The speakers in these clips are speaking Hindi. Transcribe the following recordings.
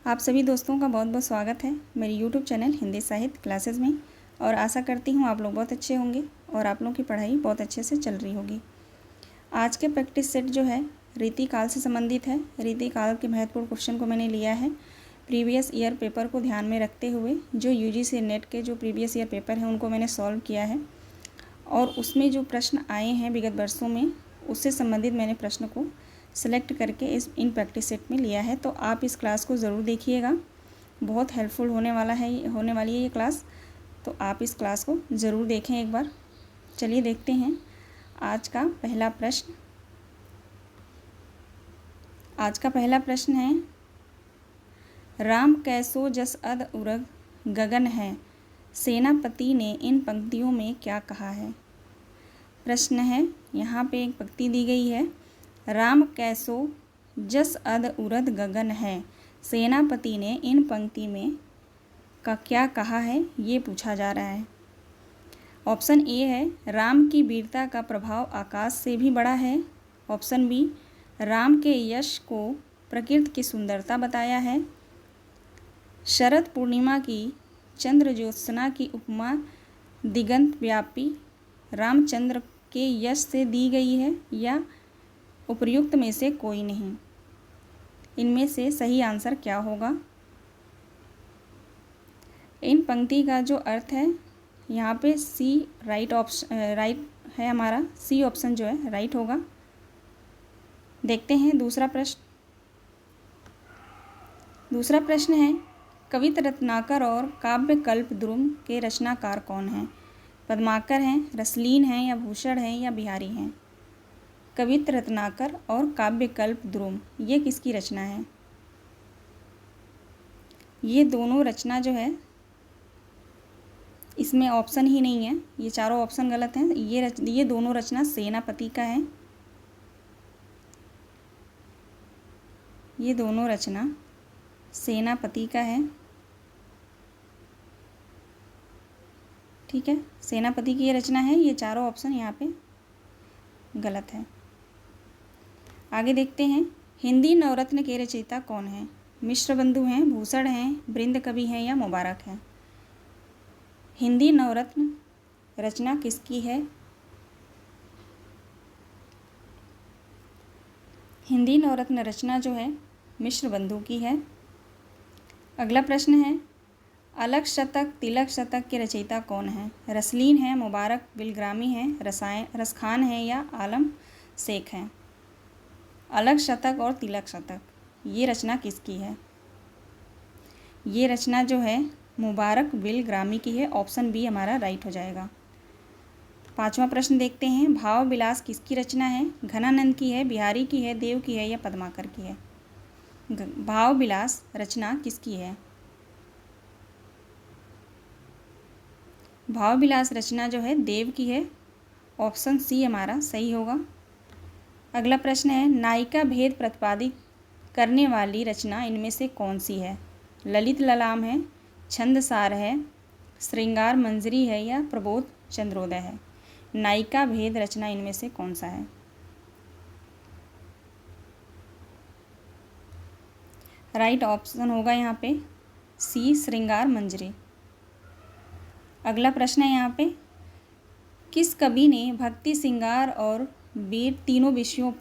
आप सभी दोस्तों का बहुत बहुत स्वागत है मेरे यूट्यूब चैनल हिंदी साहित्य क्लासेस में। और आशा करती हूँ आप लोग बहुत अच्छे होंगे और आप लोगों की पढ़ाई बहुत अच्छे से चल रही होगी। आज के प्रैक्टिस सेट जो है रीतिकाल से संबंधित है। रीतिकाल के महत्वपूर्ण क्वेश्चन को मैंने लिया है प्रीवियस ईयर पेपर को ध्यान में रखते हुए। जो यूजीसी नेट के जो प्रीवियस ईयर पेपर हैं उनको मैंने सॉल्व किया है और उसमें जो प्रश्न आए हैं विगत वर्षों में उससे संबंधित मैंने प्रश्न को सेलेक्ट करके इन प्रैक्टिस सेट में लिया है। तो आप इस क्लास को ज़रूर देखिएगा, बहुत हेल्पफुल होने वाली है ये क्लास। तो आप इस क्लास को ज़रूर देखें एक बार। चलिए देखते हैं आज का पहला प्रश्न। आज का पहला प्रश्न है, राम कैसो जस अद उरग गगन है, सेनापति ने इन पंक्तियों में क्या कहा है। प्रश्न है, यहाँ पे एक पंक्ति दी गई है, राम कैसो जस अद उरद गगन है, सेनापति ने इन पंक्ति में का क्या कहा है, ये पूछा जा रहा है। ऑप्शन ए है, राम की वीरता का प्रभाव आकाश से भी बड़ा है। ऑप्शन बी, राम के यश को प्रकृति की सुंदरता बताया है। शरद पूर्णिमा की चंद्र ज्योत्सना की उपमा दिगंत व्यापी रामचंद्र के यश से दी गई है, या उपर्युक्त में से कोई नहीं। इनमें से सही आंसर क्या होगा। इन पंक्ति का जो अर्थ है यहाँ पे सी राइट है, हमारा सी ऑप्शन जो है राइट होगा। देखते हैं दूसरा प्रश्न। दूसरा प्रश्न है, कवित रत्नाकर और काव्य कल्प द्रुम के रचनाकार कौन हैं। पद्माकर हैं, रसलीन हैं, या भूषण हैं, या बिहारी हैं। कवित रत्नाकर और काव्य कल्प द्रुम ये किसकी रचना है। ये दोनों रचना जो है इसमें ऑप्शन ही नहीं है, ये चारों ऑप्शन गलत हैं। ये दोनों रचना सेनापति का है। ये दोनों रचना सेनापति का है। ठीक है, सेनापति की ये रचना है। ये चारों ऑप्शन यहाँ पे गलत है। आगे देखते हैं, हिंदी नवरत्न के रचयिता कौन हैं। मिश्र बंधु हैं, भूषण हैं, बृंद कवि हैं, या मुबारक हैं। हिंदी नवरत्न रचना किसकी है। हिंदी नवरत्न रचना जो है मिश्र बंधु की है। अगला प्रश्न है, अलग शतक तिलक शतक के रचयिता कौन हैं। रसलीन हैं, मुबारक बिलग्रामी हैं, रसखान हैं, या आलम शेख हैं। अलग शतक और तिलक शतक ये रचना किसकी है। ये रचना जो है मुबारक बिलग्रामी की है। ऑप्शन बी हमारा राइट हो जाएगा। पांचवा प्रश्न देखते हैं, भाव विलास किसकी रचना है। घनानंद की है, बिहारी की है, देव की है, या पद्माकर की है। भाव विलास रचना किसकी है। भाव विलास रचना जो है देव की है। ऑप्शन सी हमारा सही होगा। अगला प्रश्न है, नायिका भेद प्रतिपादित करने वाली रचना इनमें से कौन सी है। ललित ललाम है, छंदसार है, श्रृंगार मंजरी है, या प्रबोध चंद्रोदय है। नायिका भेद रचना इनमें से कौन सा है। राइट ऑप्शन होगा यहाँ पे सी श्रृंगार मंजरी। अगला प्रश्न है यहाँ पे, किस कवि ने भक्ति श्रृंगार और वीर तीनों विषयों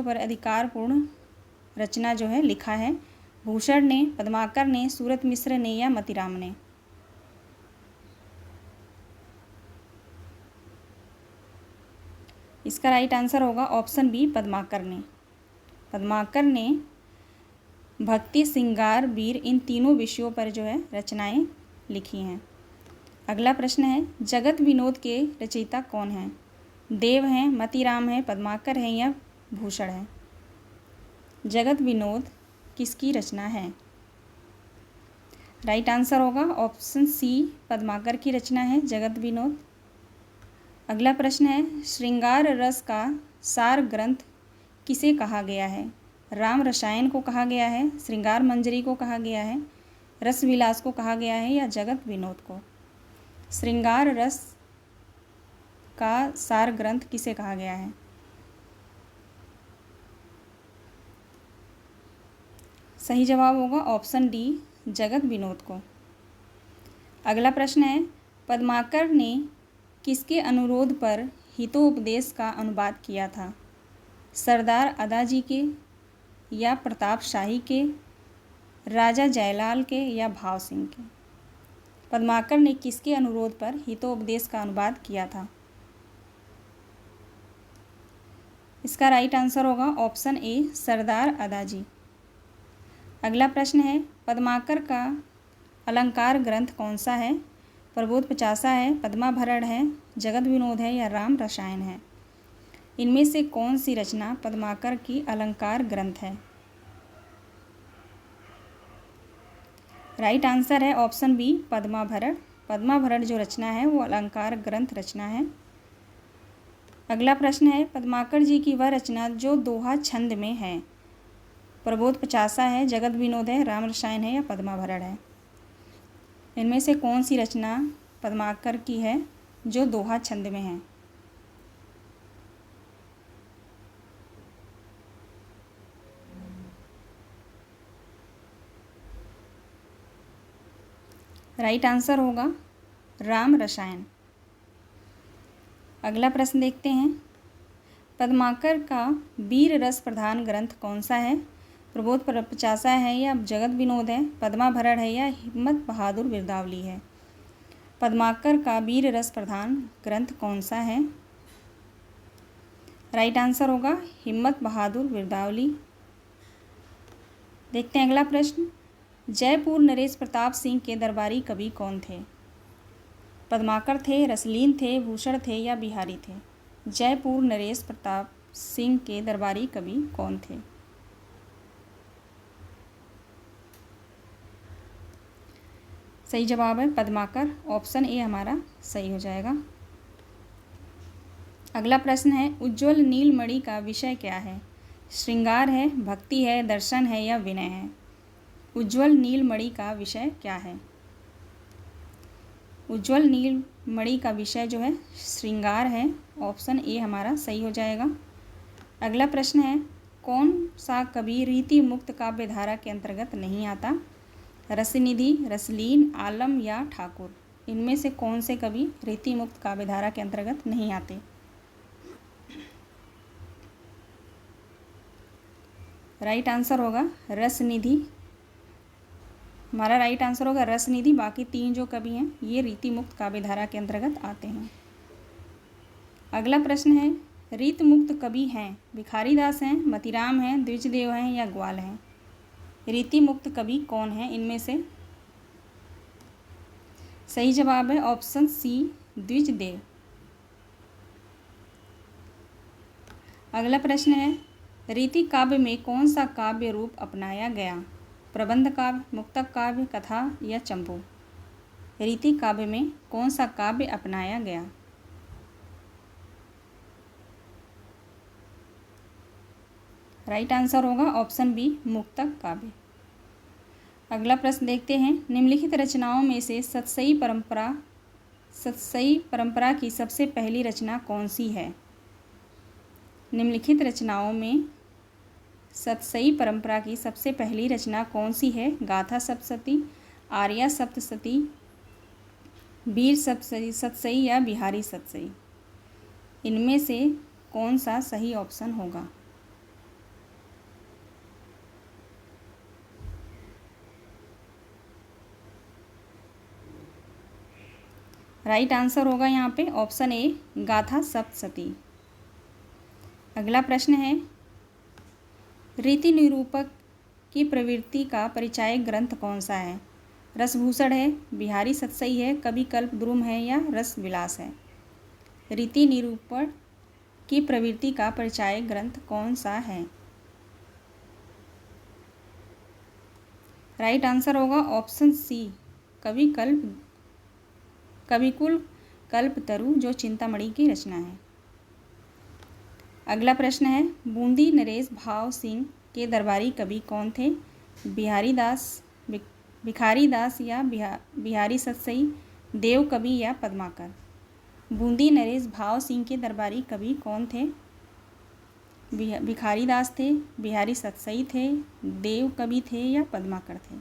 पर अधिकारपूर्ण रचना जो है लिखा है। भूषण ने, पद्माकर ने, सूरत मिश्र ने, या मतीराम ने। इसका राइट आंसर होगा ऑप्शन बी पद्माकर ने। पद्माकर ने भक्ति श्रृंगार वीर इन तीनों विषयों पर जो है रचनाएं लिखी हैं। अगला प्रश्न है, जगत विनोद के रचयिता कौन हैं। देव हैं, मतीराम हैं, पद्माकर हैं, या भूषण हैं। जगत विनोद किसकी रचना है। राइट आंसर होगा ऑप्शन सी पद्माकर की रचना है जगत विनोद। अगला प्रश्न है, श्रृंगार रस का सार ग्रंथ किसे कहा गया है। राम रसायन को कहा गया है, श्रृंगार मंजरी को कहा गया है, रस विलास को कहा गया है, या जगत विनोद को। श्रृंगार रस का सार ग्रंथ किसे कहा गया है। सही जवाब होगा ऑप्शन डी, जगत विनोद को। अगला प्रश्न है, पद्माकर ने किसके अनुरोध पर हितोपदेश का अनुवाद किया था? सरदार अदाजी के या प्रताप शाही के, राजा जयलाल के या भाव सिंह के? पद्माकर ने किसके अनुरोध पर हितोपदेश का अनुवाद किया था? इसका राइट आंसर होगा ऑप्शन ए, सरदार अदाजी। अगला प्रश्न है, पद्माकर का अलंकार ग्रंथ कौन सा है? प्रबोध पचासा है, पद्माभरण है, जगत विनोद है या राम रसायन है? इनमें से कौन सी रचना पद्माकर की अलंकार ग्रंथ है? राइट आंसर है ऑप्शन बी, पद्माभरण। पद्माभरण जो रचना है वो अलंकार ग्रंथ रचना है। अगला प्रश्न है, पद्माकर जी की वह रचना जो दोहा छंद में है? प्रबोध पचासा है, जगत विनोद है, राम रसायन है या पद्माभरण है? इनमें से कौन सी रचना पद्माकर की है जो दोहा छंद में है? राइट आंसर होगा राम रसायन। अगला प्रश्न देखते हैं, पद्माकर का वीर रस प्रधान ग्रंथ कौन सा है? प्रबोध पचासा है या जगत विनोद है, पद्माभरण है या हिम्मत बहादुर बिरदावली है? पद्माकर का वीर रस प्रधान ग्रंथ कौन सा है? राइट आंसर होगा हिम्मत बहादुर बिरदावली। देखते हैं अगला प्रश्न, जयपुर नरेश प्रताप सिंह के दरबारी कवि कौन थे? पद्माकर थे, रसलीन थे, भूषण थे या बिहारी थे? जयपुर नरेश प्रताप सिंह के दरबारी कवि कौन थे? सही जवाब है पद्माकर, ऑप्शन ए हमारा सही हो जाएगा। अगला प्रश्न है, उज्ज्वल नीलमणि का विषय क्या है? श्रृंगार है, भक्ति है, दर्शन है या विनय है? उज्ज्वल नीलमणि का विषय क्या है? उज्ज्वल नीलमणि का विषय जो है श्रृंगार है, ऑप्शन ए हमारा सही हो जाएगा। अगला प्रश्न है, कौन सा कवि रीति मुक्त काव्यधारा के अंतर्गत नहीं आता? रसनिधि, रसलीन, आलम या ठाकुर? इनमें से कौन से कवि रीति मुक्त काव्यधारा के अंतर्गत नहीं आते? राइट आंसर होगा रसनिधि। हमारा राइट आंसर होगा रसनिधि। बाकी तीन जो कवि हैं ये रीति मुक्त काव्यधारा के अंतर्गत आते हैं। अगला प्रश्न है, रीत मुक्त कवि हैं भिखारी दास हैं, मतीराम हैं, द्विजदेव हैं या ग्वाल हैं? रीति मुक्त कवि कौन है इनमें से? सही जवाब है ऑप्शन सी, द्विजदेव। अगला प्रश्न है, रीति काव्य में कौन सा काव्य रूप अपनाया गया? प्रबंध काव्य, मुक्तक काव्य, कथा या चंपू? रीति काव्य में कौन सा काव्य अपनाया गया? राइट आंसर होगा ऑप्शन बी, मुक्तक काव्य। अगला प्रश्न देखते हैं, निम्नलिखित रचनाओं में से सतसई परंपरा की सबसे पहली रचना कौन सी है? निम्नलिखित रचनाओं में सतसई परंपरा की सबसे पहली रचना कौन सी है? गाथा सप्तशती, आर्या सप्तशती, वीर सतसई या बिहारी सतसई? इनमें से कौन सा सही ऑप्शन होगा? राइट आंसर होगा यहाँ पे ऑप्शन ए, गाथा सप्तशती। अगला प्रश्न है, रीति निरूपक की प्रवृत्ति का परिचायक ग्रंथ कौन सा है? रसभूषण है, बिहारी सतसई है, कवि कल्प द्रुम है या रस विलास है? रीति निरूपण की प्रवृत्ति का परिचायक ग्रंथ कौन सा है? राइट आंसर होगा ऑप्शन सी, कविकुल कल्पतरु जो चिंतामणि की रचना है। अगला प्रश्न है, बूंदी नरेश भाव सिंह के दरबारी कवि कौन थे? भिखारी दास या बिहारी सतसई, देव कवि या पद्माकर? बूंदी नरेश भाव सिंह के दरबारी कवि कौन थे? भिखारी दास थे, बिहारी सतसई थे, देव कवि थे या पद्माकर थे?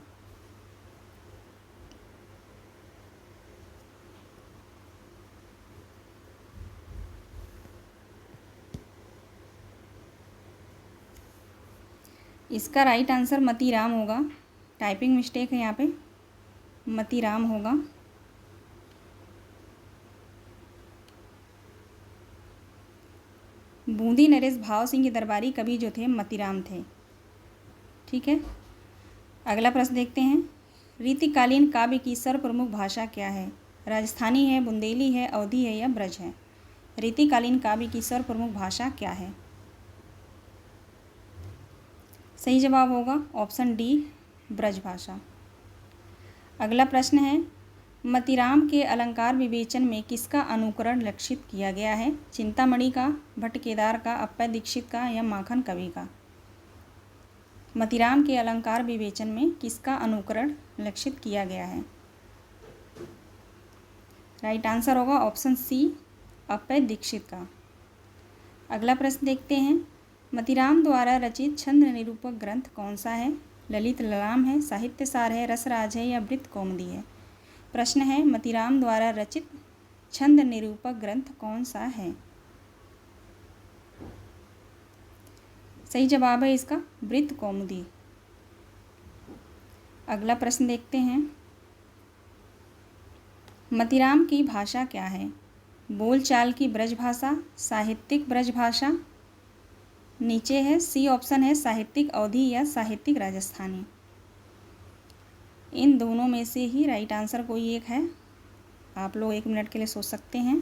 इसका राइट आंसर मतीराम होगा। टाइपिंग मिस्टेक है यहाँ पे, मतीराम होगा। बूंदी नरेश भाव सिंह के दरबारी कवि जो थे मतीराम थे। ठीक है, अगला प्रश्न देखते हैं। रीतिकालीन काव्य की सर्वप्रमुख भाषा क्या है? राजस्थानी है, बुंदेली है, अवधी है या ब्रज है? रीतिकालीन काव्य की सर्वप्रमुख भाषा क्या है? सही जवाब होगा ऑप्शन डी, ब्रज भाषा। अगला प्रश्न है, मतीराम के अलंकार विवेचन में किसका अनुकरण लक्षित किया गया है? चिंतामणि का, भट्ट केदार का, अप्पय दीक्षित का या माखन कवि का? मतीराम के अलंकार विवेचन में किसका अनुकरण लक्षित किया गया है? राइट आंसर होगा ऑप्शन सी, अप्पय दीक्षित का। अगला प्रश्न देखते हैं। मतीराम द्वारा रचित छंद निरूपक ग्रंथ कौन सा है? ललित ललाम है, साहित्य सार है, रसराज है या वृत्त कौमुदी है? प्रश्न है, मतीराम द्वारा रचित छंद निरूपक ग्रंथ कौन सा है? सही जवाब है इसका वृत्त कौमुदी। अगला प्रश्न देखते हैं। मतीराम की भाषा क्या है? बोलचाल की ब्रज भाषा, साहित्यिक ब्रज भाषा? नीचे है सी ऑप्शन है साहित्यिक अवधी या साहित्यिक राजस्थानी। इन दोनों में से ही राइट आंसर कोई एक है। आप लोग 1 मिनट के लिए सोच सकते हैं।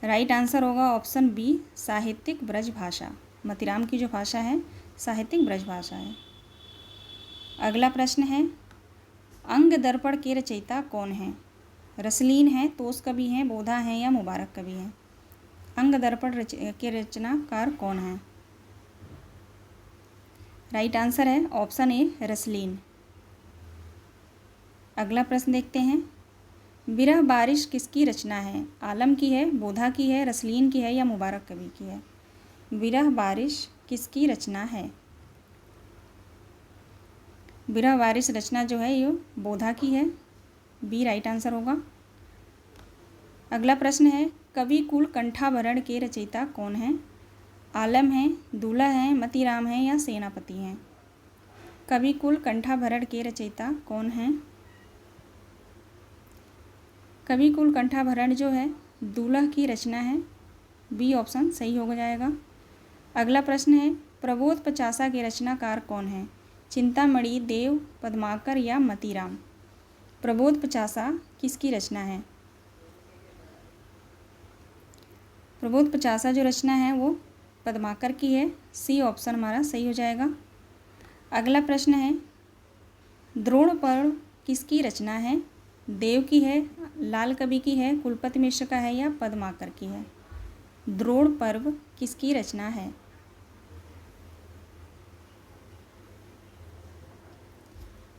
राइट आंसर होगा ऑप्शन बी, साहित्यिक ब्रज भाषा। मतीराम की जो भाषा है साहित्यिक ब्रज भाषा है। अगला प्रश्न है, अंग दर्पण के रचयिता कौन है? रसलीन है, तोष कवि हैं, बोधा हैं या मुबारक कवि हैं? अंग दर्पण के रचनाकार कौन है? राइट आंसर है ऑप्शन ए, रसलीन। अगला प्रश्न देखते हैं। विरह बारिश किसकी रचना है? आलम की है, बोधा की है, रसलीन की है या मुबारक कवि की है? विरह बारिश किसकी रचना है? विरह बारिश रचना जो है ये बोधा की है, बी राइट आंसर होगा। अगला प्रश्न है, कवि कुल कंठाभरण के रचयिता कौन है? आलम हैं, दूल्हा हैं, मतीराम हैं या सेनापति हैं? कवि कुल कंठाभरण के रचयिता कौन हैं? कवि कुल कंठाभरण जो है दूल्हा की रचना है, बी ऑप्शन सही हो जाएगा। अगला प्रश्न है, प्रबोध पचासा के रचनाकार कौन है? चिंतामणि, देव, पद्माकर या मतीराम? प्रबोध पचासा किसकी रचना है? प्रबोध पचासा जो रचना है वो पद्माकर की है, सी ऑप्शन हमारा सही हो जाएगा। अगला प्रश्न है, द्रोण पर्व किसकी रचना है? देव की है, लाल कवि की है, कुलपति मिश्र का है या पद्माकर की है? द्रोण पर्व किसकी रचना है?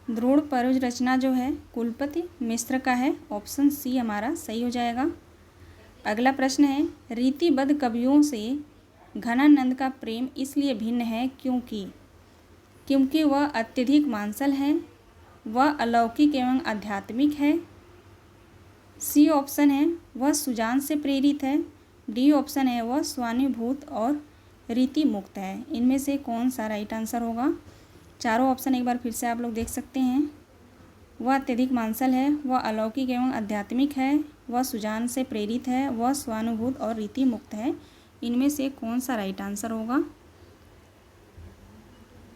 द्रोण पर्व रचना जो है कुलपति मिश्र का है, ऑप्शन सी हमारा सही हो जाएगा। अगला प्रश्न है, रीतिबद्ध कवियों से घनानंद का प्रेम इसलिए भिन्न है क्योंकि वह अत्यधिक मांसल है, वह अलौकिक एवं आध्यात्मिक है, सी ऑप्शन है वह सुजान से प्रेरित है, डी ऑप्शन है वह स्वानुभूत और रीति मुक्त है। इनमें से कौन सा राइट आंसर होगा? चारों ऑप्शन एक बार फिर से आप लोग देख सकते हैं। वह अत्यधिक मांसल है, वह अलौकिक एवं आध्यात्मिक है, वह सुजान से प्रेरित है, वह स्वानुभूत और रीति मुक्त है। इनमें से कौन सा राइट आंसर होगा?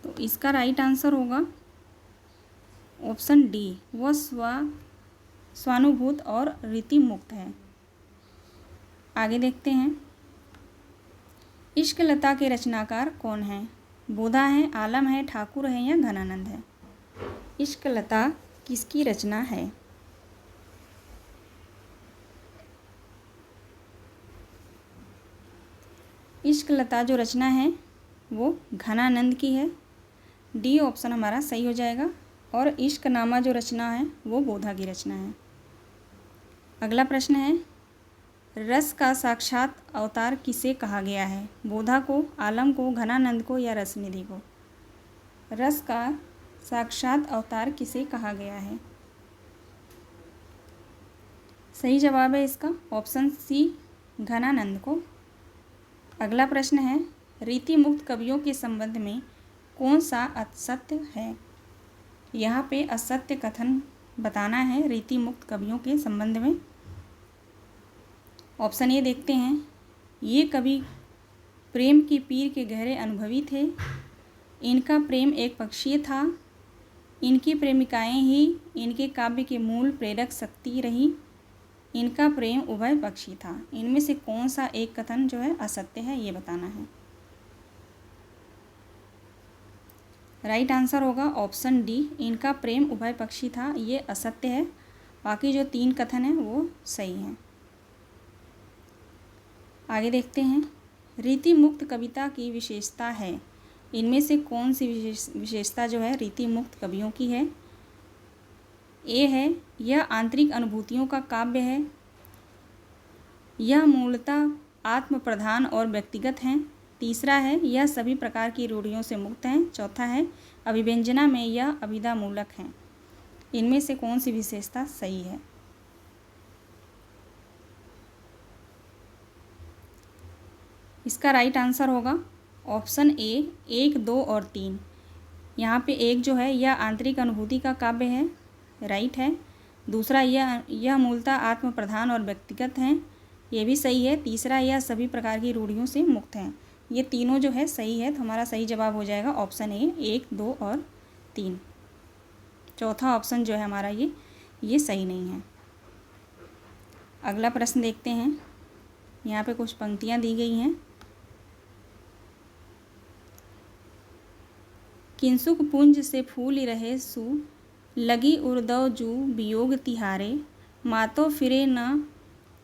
तो इसका राइट आंसर होगा ऑप्शन डी, वह स्वानुभूत और रीति मुक्त है। आगे देखते हैं, इश्क लता के रचनाकार कौन है? बोधा है, आलम है, ठाकुर है या घनानंद है? इश्क लता किसकी रचना है? इश्क लता जो रचना है वो घनानंद की है, डी ऑप्शन हमारा सही हो जाएगा। और इश्क नामा जो रचना है वो बोधा की रचना है। अगला प्रश्न है, रस का साक्षात अवतार किसे कहा गया है? बोधा को, आलम को, घनानंद को या रसनिधि को? रस का साक्षात अवतार किसे कहा गया है? सही जवाब है इसका ऑप्शन सी, घनानंद को। अगला प्रश्न है, रीति मुक्त कवियों के संबंध में कौन सा असत्य है? यहाँ पे असत्य कथन बताना है रीति मुक्त कवियों के संबंध में। ऑप्शन ए देखते हैं, ये कवि प्रेम की पीर के गहरे अनुभवी थे, इनका प्रेम एक पक्षीय था, इनकी प्रेमिकाएं ही इनके काव्य के मूल प्रेरक शक्ति रही, इनका प्रेम उभय पक्षी था। इनमें से कौन सा एक कथन जो है असत्य है, ये बताना है। राइट आंसर होगा ऑप्शन डी, इनका प्रेम उभय पक्षी था, ये असत्य है। बाकी जो 3 कथन हैं वो सही हैं। आगे देखते हैं, रीति मुक्त कविता की विशेषता है, इनमें से कौन सी विशेषता जो है रीति मुक्त कवियों की है? ए है, यह आंतरिक अनुभूतियों का काव्य है, यह मूलतः आत्म प्रधान और व्यक्तिगत हैं। तीसरा है, यह सभी प्रकार की रूढ़ियों से मुक्त हैं। चौथा है, अभिव्यंजना में यह अभिधा मूलक हैं। इनमें से कौन सी विशेषता सही है? इसका राइट आंसर होगा ऑप्शन ए, 1, 2 और 3। यहाँ पे 1 जो है यह आंतरिक अनुभूति का काव्य है, राइट है। दूसरा, यह मूलतः आत्म प्रधान और व्यक्तिगत हैं, ये भी सही है। तीसरा, यह सभी प्रकार की रूढ़ियों से मुक्त हैं। ये तीनों जो है सही है, तो हमारा सही जवाब हो जाएगा ऑप्शन ए, 1, 2 और 3। चौथा ऑप्शन जो है हमारा ये सही नहीं है। अगला प्रश्न देखते हैं, यहाँ पे कुछ पंक्तियाँ दी गई हैं। किंसुक पुंज से फूल रहे सु, लगी उर्दव जू वियोग तिहारे, मातो फिरे न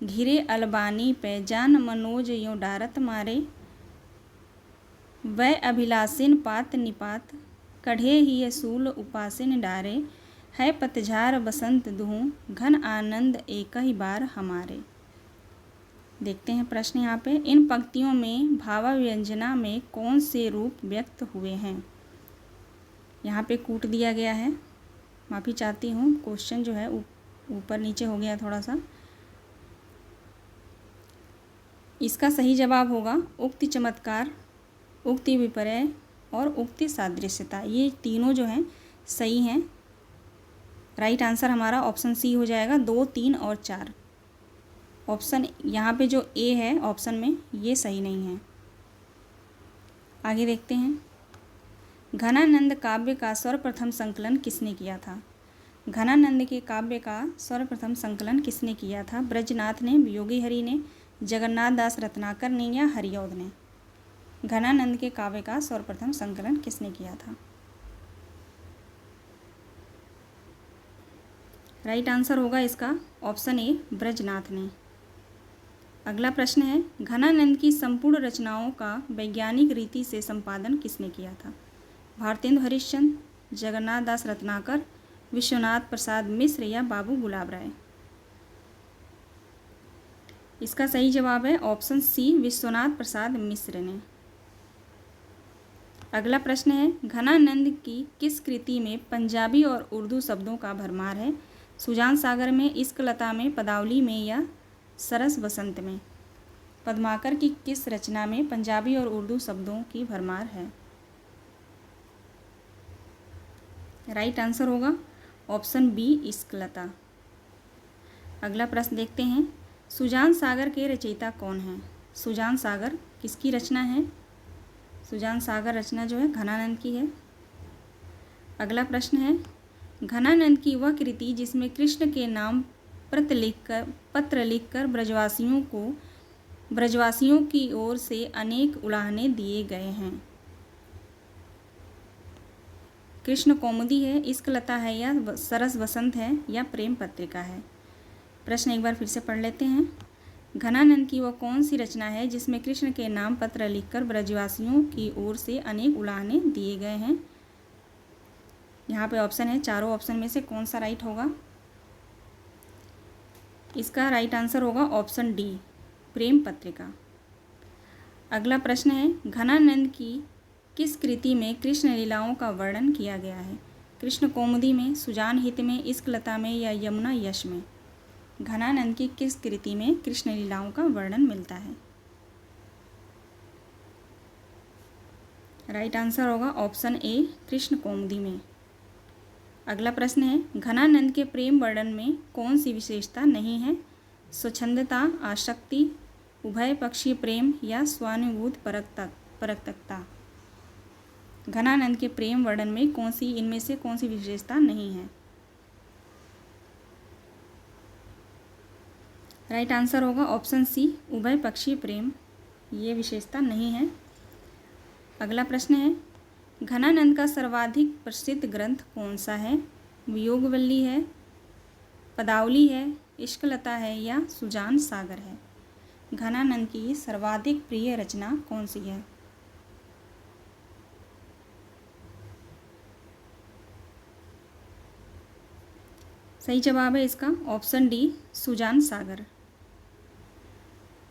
घिरे अलबानी पे, जान मनोज यो डारत मारे, वै अभिलाषिन पात निपात, कढ़े ही असूल उपासिन डारे, है पतझार बसंत दुहूँ, घन आनंद एक ही बार हमारे। देखते हैं प्रश्न यहाँ पे, इन पंक्तियों में भावाव्यंजना में कौन से रूप व्यक्त हुए हैं? यहाँ पे कूट दिया गया है, माफ़ी चाहती हूँ, क्वेश्चन जो है ऊपर नीचे हो गया थोड़ा सा। इसका सही जवाब होगा उक्ति चमत्कार, उक्ति विपर्य और उक्ति सादृश्यता। ये तीनों जो हैं सही हैं। राइट आंसर हमारा ऑप्शन सी हो जाएगा, 2, 3 और 4। ऑप्शन यहाँ पे जो ए है ऑप्शन में, ये सही नहीं है। आगे देखते हैं, घनानंद काव्य का सर्वप्रथम संकलन किसने किया था? घनानंद के काव्य का सर्वप्रथम संकलन किसने किया था? ब्रजनाथ ने, वियोगी हरि ने, जगन्नाथ दास रत्नाकर ने या हरिऔध ने? घनानंद के काव्य का सर्वप्रथम संकलन किसने किया था? राइट आंसर होगा इसका ऑप्शन ए, ब्रजनाथ ने। अगला प्रश्न है, घनानंद की संपूर्ण रचनाओं का वैज्ञानिक रीति से संपादन किसने किया था? भारतेंदु हरिश्चंद्र, जगन्नाथ दास रत्नाकर, विश्वनाथ प्रसाद मिश्र या बाबू गुलाब राय? इसका सही जवाब है ऑप्शन सी, विश्वनाथ प्रसाद मिश्र ने। अगला प्रश्न है, घनानंद की किस कृति में पंजाबी और उर्दू शब्दों का भरमार है? सुजान सागर में, इश्क लता में, पदावली में या सरस बसंत में? पद्माकर की किस रचना में पंजाबी और उर्दू शब्दों की भरमार है? राइट आंसर होगा ऑप्शन बी, इश्क लता। अगला प्रश्न देखते हैं, सुजान सागर के रचयिता कौन हैं? सुजान सागर किसकी रचना है? सुजान सागर रचना जो है घनानंद की है। अगला प्रश्न है, घनानंद की वह कृति जिसमें कृष्ण के नाम पत्र लिखकर ब्रजवासियों की ओर से अनेक उलाहने दिए गए हैं? कृष्ण कौमुदी है, इश्क लता है या सरस बसंत है या प्रेम पत्रिका है? प्रश्न एक बार फिर से पढ़ लेते हैं, घनानंद की वह कौन सी रचना है जिसमें कृष्ण के नाम पत्र लिखकर ब्रजवासियों की ओर से अनेक उलाहने दिए गए हैं? यहाँ पे ऑप्शन है, चारों ऑप्शन में से कौन सा राइट होगा? इसका राइट आंसर होगा ऑप्शन डी, प्रेम पत्रिका। अगला प्रश्न है, घनानंद की किस कृति में कृष्ण लीलाओं का वर्णन किया गया है? कृष्ण कौमुदी में, सुजान हित में, इश्क लता में या यमुना यश में? घनानंद की किस कृति में कृष्ण लीलाओं का वर्णन मिलता है? राइट आंसर होगा ऑप्शन ए, कृष्ण कौमुदी में। अगला प्रश्न है, घनानंद के प्रेम वर्णन में कौन सी विशेषता नहीं है? स्वच्छंदता, आसक्ति, उभय पक्षीय प्रेम या स्वानुभूत परकता? घनानंद के प्रेम वर्णन में इनमें से कौन सी विशेषता नहीं है? राइट आंसर होगा ऑप्शन सी, उभय पक्षीय प्रेम, ये विशेषता नहीं है। अगला प्रश्न है, घनानंद का सर्वाधिक प्रसिद्ध ग्रंथ कौन सा है? वियोगवल्ली है, पदावली है, इश्कलता है या सुजान सागर है? घनानंद की सर्वाधिक प्रिय रचना कौन सी है? सही जवाब है इसका ऑप्शन डी, सुजान सागर।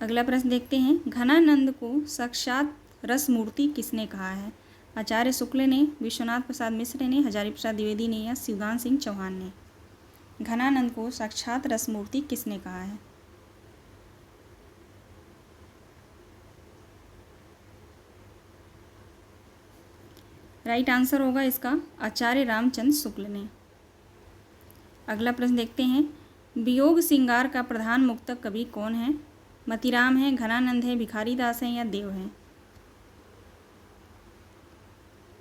अगला प्रश्न देखते हैं, घनानंद को साक्षात रस मूर्ति किसने कहा है? आचार्य शुक्ल ने, विश्वनाथ प्रसाद मिश्र ने, हजारी प्रसाद द्विवेदी ने या शिवगान सिंह चौहान ने? घनानंद को साक्षात रस मूर्ति किसने कहा है? राइट आंसर होगा इसका आचार्य रामचंद्र शुक्ल ने। अगला प्रश्न देखते हैं, वियोग सिंगार का प्रधान मुक्तक कवि कौन है? मतीराम है, घनानंद है, भिखारी दास है या देव है?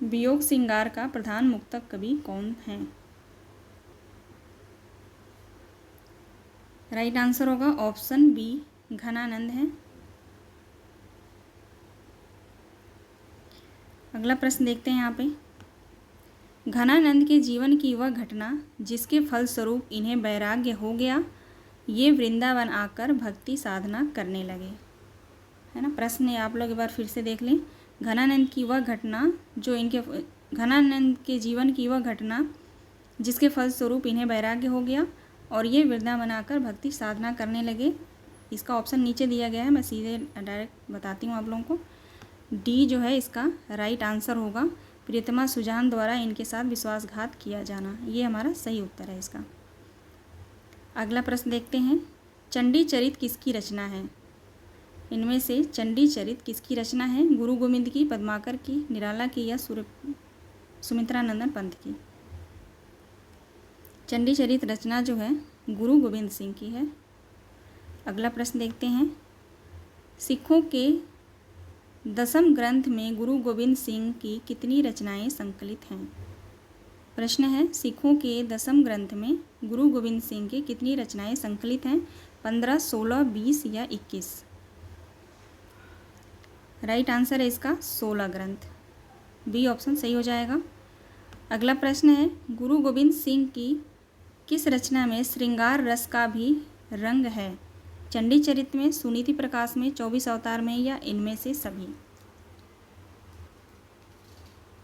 वियोग सिंगार का प्रधान मुक्तक कवि कौन है? राइट आंसर होगा ऑप्शन बी, घनानंद है। अगला प्रश्न देखते हैं यहाँ पे, घनानंद के जीवन की वह घटना जिसके फलस्वरूप इन्हें वैराग्य हो गया, ये वृंदावन आकर भक्ति साधना करने लगे, है ना। प्रश्न आप लोग एक बार फिर से देख लें, घनानंद की वह घटना घनानंद के जीवन की वह घटना जिसके फलस्वरूप इन्हें वैराग्य हो गया और ये वृंदावन आकर भक्ति साधना करने लगे। इसका ऑप्शन नीचे दिया गया है, मैं सीधे डायरेक्ट बताती हूँ आप लोगों को। डी जो है इसका राइट आंसर होगा, प्रियतमा सुजान द्वारा इनके साथ विश्वासघात किया जाना, ये हमारा सही उत्तर है इसका। अगला प्रश्न देखते हैं, चंडी चरित किसकी रचना है? इनमें से चंडी चरित किसकी रचना है? गुरु गोविंद की, पद्माकर की, निराला की या सुमित्रानंदन पंत की? चंडी चरित रचना जो है गुरु गोविंद सिंह की है। अगला प्रश्न देखते हैं, सिखों के दसम ग्रंथ में गुरु गोविंद सिंह की कितनी रचनाएं संकलित हैं? प्रश्न है, सिखों के दसम ग्रंथ में गुरु गोविंद सिंह के कितनी रचनाएं संकलित हैं? 15, 16, 20 या 21? राइट आंसर है इसका 16 ग्रंथ, बी ऑप्शन सही हो जाएगा। अगला प्रश्न है, गुरु गोविंद सिंह की किस रचना में श्रृंगार रस का भी रंग है? चंडी चरित में, सुनीति प्रकाश में, 24 अवतार में या इनमें से सभी?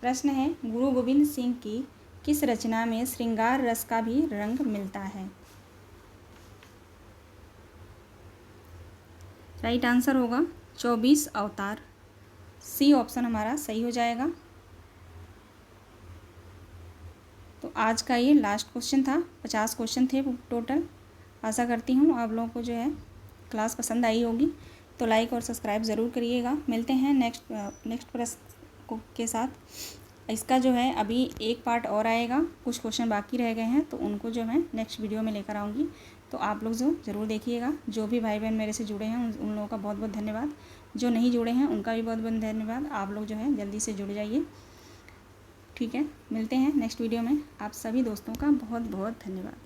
प्रश्न है, गुरु गोविंद सिंह की किस रचना में श्रृंगार रस का भी रंग मिलता है? राइट आंसर होगा 24 अवतार, सी ऑप्शन हमारा सही हो जाएगा। तो आज का ये लास्ट क्वेश्चन था, 50 क्वेश्चन थे टोटल। आशा करती हूँ आप लोगों को जो है क्लास पसंद आई होगी, तो लाइक और सब्सक्राइब ज़रूर करिएगा। मिलते हैं नेक्स्ट प्रश्न के साथ। इसका जो है अभी एक पार्ट और आएगा, कुछ क्वेश्चन बाकी रह गए हैं, तो उनको जो मैं नेक्स्ट वीडियो में लेकर आऊँगी, तो आप लोग जो ज़रूर देखिएगा। जो भी भाई बहन मेरे से जुड़े हैं उन लोगों का बहुत बहुत धन्यवाद, जो नहीं जुड़े हैं उनका भी बहुत बहुत धन्यवाद। आप लोग जो है जल्दी से जुड़ जाइए, ठीक है। मिलते हैं नेक्स्ट वीडियो में। आप सभी दोस्तों का बहुत बहुत धन्यवाद।